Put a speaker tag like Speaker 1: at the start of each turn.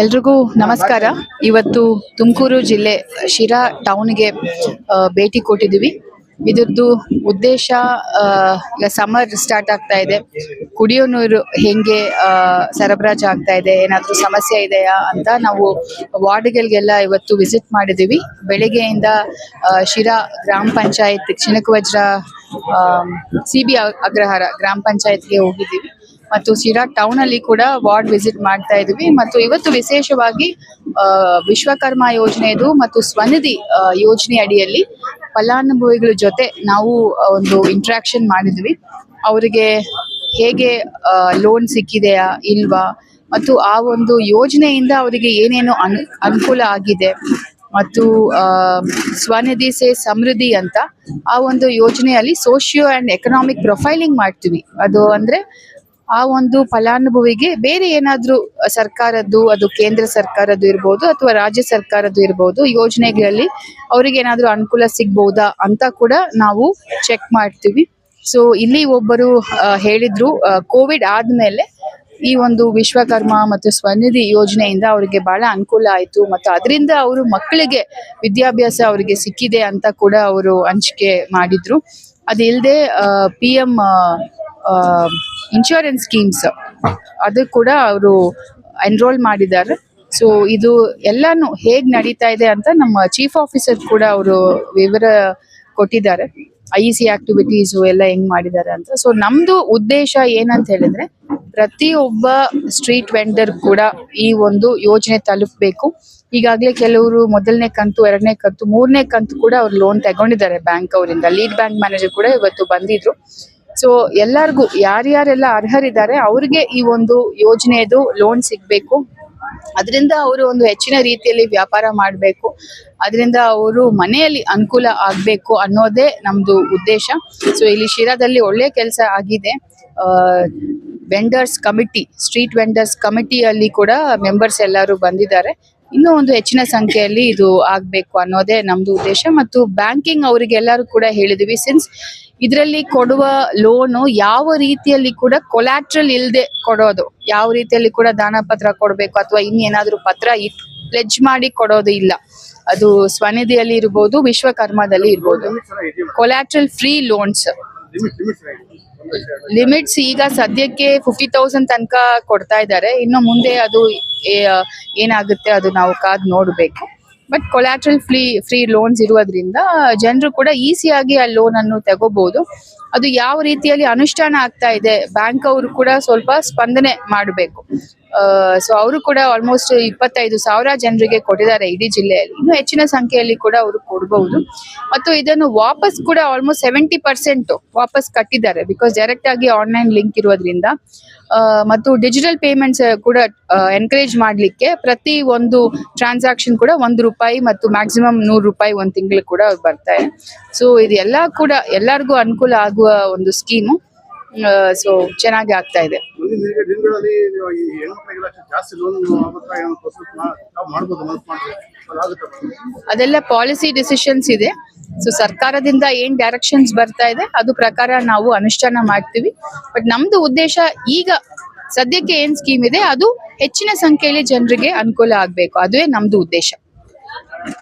Speaker 1: ಎಲ್ರಿಗೂ ನಮಸ್ಕಾರ. ಇವತ್ತು ತುಮಕೂರು ಜಿಲ್ಲೆ ಶಿರಾ ಟೌನ್ಗೆ ಭೇಟಿ ಕೊಟ್ಟಿದ್ದೀವಿ. ಇದ್ರದ್ದು ಉದ್ದೇಶ, ಈಗ ಸಮ್ಮರ್ ಸ್ಟಾರ್ಟ್ ಆಗ್ತಾ ಇದೆ, ಕುಡಿಯೋ ನೀರು ಹೆಂಗೆ ಸರಬರಾಜು ಆಗ್ತಾ ಇದೆ, ಏನಾದರೂ ಸಮಸ್ಯೆ ಇದೆಯಾ ಅಂತ ನಾವು ವಾರ್ಡ್ಗಳಿಗೆಲ್ಲ ಇವತ್ತು ವಿಸಿಟ್ ಮಾಡಿದ್ದೀವಿ. ಬೆಳಗ್ಗೆಯಿಂದ ಶಿರಾ ಗ್ರಾಮ ಪಂಚಾಯತ್ ಚಿನಕವಜ್ರ CB ಅಗ್ರಹಾರ ಗ್ರಾಮ ಪಂಚಾಯತ್ಗೆ ಹೋಗಿದ್ದೀವಿ ಮತ್ತು ಶಿರಾ ಟೌನ್ ಅಲ್ಲಿ ಕೂಡ ವಾರ್ಡ್ ವಿಸಿಟ್ ಮಾಡ್ತಾ ಇದೀವಿ. ಮತ್ತು ಇವತ್ತು ವಿಶೇಷವಾಗಿ ವಿಶ್ವಕರ್ಮ ಯೋಜನೆದು ಮತ್ತು ಸ್ವನಿಧಿ ಯೋಜನೆ ಅಡಿಯಲ್ಲಿ ಫಲಾನುಭವಿಗಳ ಜೊತೆ ನಾವು ಒಂದು ಇಂಟ್ರಾಕ್ಷನ್ ಮಾಡಿದ್ವಿ. ಅವರಿಗೆ ಹೇಗೆ ಲೋನ್ ಸಿಕ್ಕಿದೆಯಾ ಇಲ್ವಾ, ಮತ್ತು ಆ ಒಂದು ಯೋಜನೆಯಿಂದ ಅವರಿಗೆ ಏನೇನು ಅನುಕೂಲ ಆಗಿದೆ, ಮತ್ತು ಸ್ವನಿಧಿ ಸೇ ಸಮೃದ್ಧಿ ಅಂತ ಆ ಒಂದು ಯೋಜನೆಯಲ್ಲಿ ಸೋಶಿಯೋ ಅಂಡ್ ಎಕನಾಮಿಕ್ ಪ್ರೊಫೈಲಿಂಗ್ ಮಾಡ್ತೀವಿ. ಅದು ಅಂದ್ರೆ ಆ ಒಂದು ಫಲಾನುಭವಿಗೆ ಬೇರೆ ಏನಾದ್ರೂ ಸರ್ಕಾರದ್ದು, ಅದು ಕೇಂದ್ರ ಸರ್ಕಾರದ್ದು ಇರ್ಬೋದು ಅಥವಾ ರಾಜ್ಯ ಸರ್ಕಾರದ್ದು ಇರ್ಬೋದು, ಯೋಜನೆಗಳಲ್ಲಿ ಅವ್ರಿಗೆ ಏನಾದ್ರೂ ಅನುಕೂಲ ಸಿಗ್ಬಹುದಾ ಅಂತ ಕೂಡ ನಾವು ಚೆಕ್ ಮಾಡ್ತೀವಿ. ಸೊ ಇಲ್ಲಿ ಒಬ್ಬರು ಹೇಳಿದ್ರು, ಕೋವಿಡ್ ಆದ್ಮೇಲೆ ಈ ಒಂದು ವಿಶ್ವಕರ್ಮ ಮತ್ತು ಸ್ವನಿಧಿ ಯೋಜನೆಯಿಂದ ಅವರಿಗೆ ಬಹಳ ಅನುಕೂಲ ಆಯ್ತು ಮತ್ತು ಅದರಿಂದ ಅವರು ಮಕ್ಕಳಿಗೆ ವಿದ್ಯಾಭ್ಯಾಸ ಅವರಿಗೆ ಸಿಕ್ಕಿದೆ ಅಂತ ಕೂಡ ಅವರು ಹಂಚಿಕೆ ಮಾಡಿದ್ರು. ಅದಿಲ್ಲದೆ PM ಇನ್ಶೂರೆನ್ಸ್ ಸ್ಕೀಮ್ಸ್ ಅದು ಕೂಡ ಅವರು ಎನ್ರೋಲ್ ಮಾಡಿದ್ದಾರೆ. ಸೊ ಇದು ಎಲ್ಲಾನು ಹೇಗ್ ನಡೀತಾ ಇದೆ ಅಂತ ನಮ್ಮ ಚೀಫ್ ಆಫೀಸರ್ ಕೂಡ ಅವರು ವಿವರ ಕೊಟ್ಟಿದ್ದಾರೆ. IEC ಆಕ್ಟಿವಿಟೀಸ್ ಎಲ್ಲ ಹೆಂಗ್ ಮಾಡಿದ್ದಾರೆ ಅಂತ. ಸೊ ನಮ್ದು ಉದ್ದೇಶ ಏನಂತ ಹೇಳಿದ್ರೆ, ಪ್ರತಿಯೊಬ್ಬ ಸ್ಟ್ರೀಟ್ ವೆಂಡರ್ ಕೂಡ ಈ ಒಂದು ಯೋಜನೆ ತಲುಪಬೇಕು. ಈಗಾಗಲೇ ಕೆಲವರು ಮೊದಲನೇ ಕಂತು, 2ನೇ ಕಂತು, 3ನೇ ಕಂತು ಕೂಡ ಅವ್ರು ಲೋನ್ ತಗೊಂಡಿದ್ದಾರೆ ಬ್ಯಾಂಕ್ ಅವರಿಂದ. ಲೀಡ್ ಬ್ಯಾಂಕ್ ಮ್ಯಾನೇಜರ್ ಕೂಡ ಇವತ್ತು ಬಂದಿದ್ರು. ಸೊ ಎಲ್ಲರಿಗೂ ಯಾರ್ಯಾರೆಲ್ಲ ಅರ್ಹರಿದ್ದಾರೆ ಅವ್ರಿಗೆ ಈ ಒಂದು ಯೋಜನೆದು ಲೋನ್ ಸಿಗ್ಬೇಕು. ಅದರಿಂದ ಅವರು ಒಂದು ಹೆಚ್ಚಿನ ರೀತಿಯಲ್ಲಿ ವ್ಯಾಪಾರ ಮಾಡಬೇಕು, ಅದರಿಂದ ಅವರು ಮನೆಯಲ್ಲಿ ಅನುಕೂಲ ಆಗ್ಬೇಕು ಅನ್ನೋದೇ ನಮ್ದು ಉದ್ದೇಶ. ಸೊ ಇಲ್ಲಿ ಶಿರಾದಲ್ಲಿ ಒಳ್ಳೆ ಕೆಲಸ ಆಗಿದೆ. ವೆಂಡರ್ಸ್ ಕಮಿಟಿ, ಸ್ಟ್ರೀಟ್ ವೆಂಡರ್ಸ್ ಕಮಿಟಿಯಲ್ಲಿ ಕೂಡ ಮೆಂಬರ್ಸ್ ಎಲ್ಲರೂ ಬಂದಿದ್ದಾರೆ. ಇನ್ನೂ ಒಂದು ಹೆಚ್ಚಿನ ಸಂಖ್ಯೆಯಲ್ಲಿ ಇದು ಆಗ್ಬೇಕು ಅನ್ನೋದೇ ನಮ್ದು ಉದ್ದೇಶ. ಮತ್ತು ಬ್ಯಾಂಕಿಂಗ್ ಅವರಿಗೆಲ್ಲರೂ ಕೂಡ ಹೇಳಿದ್ವಿ, ಸಿನ್ಸ್ ಇದರಲ್ಲಿ ಕೊಡುವ ಲೋನು ಯಾವ ರೀತಿಯಲ್ಲಿ ಕೂಡ ಕೊಲ್ಯಾಟ್ರಲ್ ಇಲ್ಲದೆ ಕೊಡೋದು, ಯಾವ ರೀತಿಯಲ್ಲಿ ಕೂಡ ದಾನ ಪತ್ರ ಕೊಡಬೇಕು ಅಥವಾ ಇನ್ನೇನಾದ್ರೂ ಪತ್ರ ಪ್ಲೆಜ್ ಮಾಡಿ ಕೊಡೋದು ಇಲ್ಲ. ಅದು ಸ್ವನಿಧಿಯಲ್ಲಿ ಇರ್ಬೋದು, ವಿಶ್ವಕರ್ಮದಲ್ಲಿ ಇರ್ಬೋದು. ಕೊಲ್ಯಾಟ್ರಲ್ ಫ್ರೀ ಲೋನ್ಸ್ ಲಿಮಿಟ್ಸ್ ಈಗ ಸದ್ಯಕ್ಕೆ 50,000 ತನಕ ಕೊಡ್ತಾ ಇದ್ದಾರೆ. ಇನ್ನು ಮುಂದೆ ಅದು ಏನಾಗುತ್ತೆ ಅದು ನಾವು ಕಾದ್ ನೋಡ್ಬೇಕು. ಬಟ್ ಕೊಲ್ಯಾಟ್ರಲ್ ಫ್ರೀ ಲೋನ್ಸ್ ಇರುವುದರಿಂದ ಜನರು ಕೂಡ ಈಸಿಯಾಗಿ ಆ ಲೋನ್ ಅನ್ನು ತಗೋಬಹುದು. ಅದು ಯಾವ ರೀತಿಯಲ್ಲಿ ಅನುಷ್ಠಾನ ಆಗ್ತಾ ಇದೆ, ಬ್ಯಾಂಕ್ ಅವರು ಕೂಡ ಸ್ವಲ್ಪ ಸ್ಪಂದನೆ ಮಾಡಬೇಕು. ಸೊ ಅವರು ಕೂಡ ಆಲ್ಮೋಸ್ಟ್ 25,000 ಜನರಿಗೆ ಕೊಟ್ಟಿದ್ದಾರೆ ಇಡೀ ಜಿಲ್ಲೆಯಲ್ಲಿ. ಇನ್ನು ಹೆಚ್ಚಿನ ಸಂಖ್ಯೆಯಲ್ಲಿ ಕೂಡ ಅವರು ಕೊಡಬಹುದು. ಮತ್ತು ಇದನ್ನು ವಾಪಸ್ ಕೂಡ ಆಲ್ಮೋಸ್ಟ್ 70% ವಾಪಸ್ ಕಟ್ಟಿದ್ದಾರೆ, ಬಿಕಾಸ್ ಡೈರೆಕ್ಟ್ ಆಗಿ ಆನ್ಲೈನ್ ಲಿಂಕ್ ಇರೋದ್ರಿಂದ. ಮತ್ತು ಡಿಜಿಟಲ್ ಪೇಮೆಂಟ್ಸ್ ಕೂಡ ಎನ್ಕರೇಜ್ ಮಾಡ್ಲಿಕ್ಕೆ ಪ್ರತಿ ಒಂದು ಟ್ರಾನ್ಸಾಕ್ಷನ್ ಕೂಡ ₹1 ಮತ್ತು ಮ್ಯಾಕ್ಸಿಮಮ್ ₹100 ಒಂದು ತಿಂಗಳು ಕೂಡ ಬರ್ತಾರೆ. ಸೊ ಇದೆಲ್ಲ ಕೂಡ ಎಲ್ಲರಿಗೂ ಅನುಕೂಲ ಆಗುವ ಒಂದು ಸ್ಕೀಮು. ಸೊ ಚೆನ್ನಾಗಿ ಆಗ್ತಾ ಇದೆ. ಅದೆಲ್ಲ ಪಾಲಿಸಿ ಡಿಸಿಷನ್ಸ್ ಇದೆ. ಸೊ ಸರ್ಕಾರದಿಂದ ಏನ್ ಡೈರೆಕ್ಷನ್ಸ್ ಬರ್ತಾ ಇದೆ ಅದು ಪ್ರಕಾರ ನಾವು ಅನುಷ್ಠಾನ ಮಾಡ್ತೀವಿ. ಬಟ್ ನಮ್ದು ಉದ್ದೇಶ ಈಗ ಸದ್ಯಕ್ಕೆ ಏನ್ ಸ್ಕೀಮ್ ಇದೆ ಅದು ಹೆಚ್ಚಿನ ಸಂಖ್ಯೆಯಲ್ಲಿ ಜನರಿಗೆ ಅನುಕೂಲ ಆಗ್ಬೇಕು, ಅದುವೇ ನಮ್ದು ಉದ್ದೇಶ.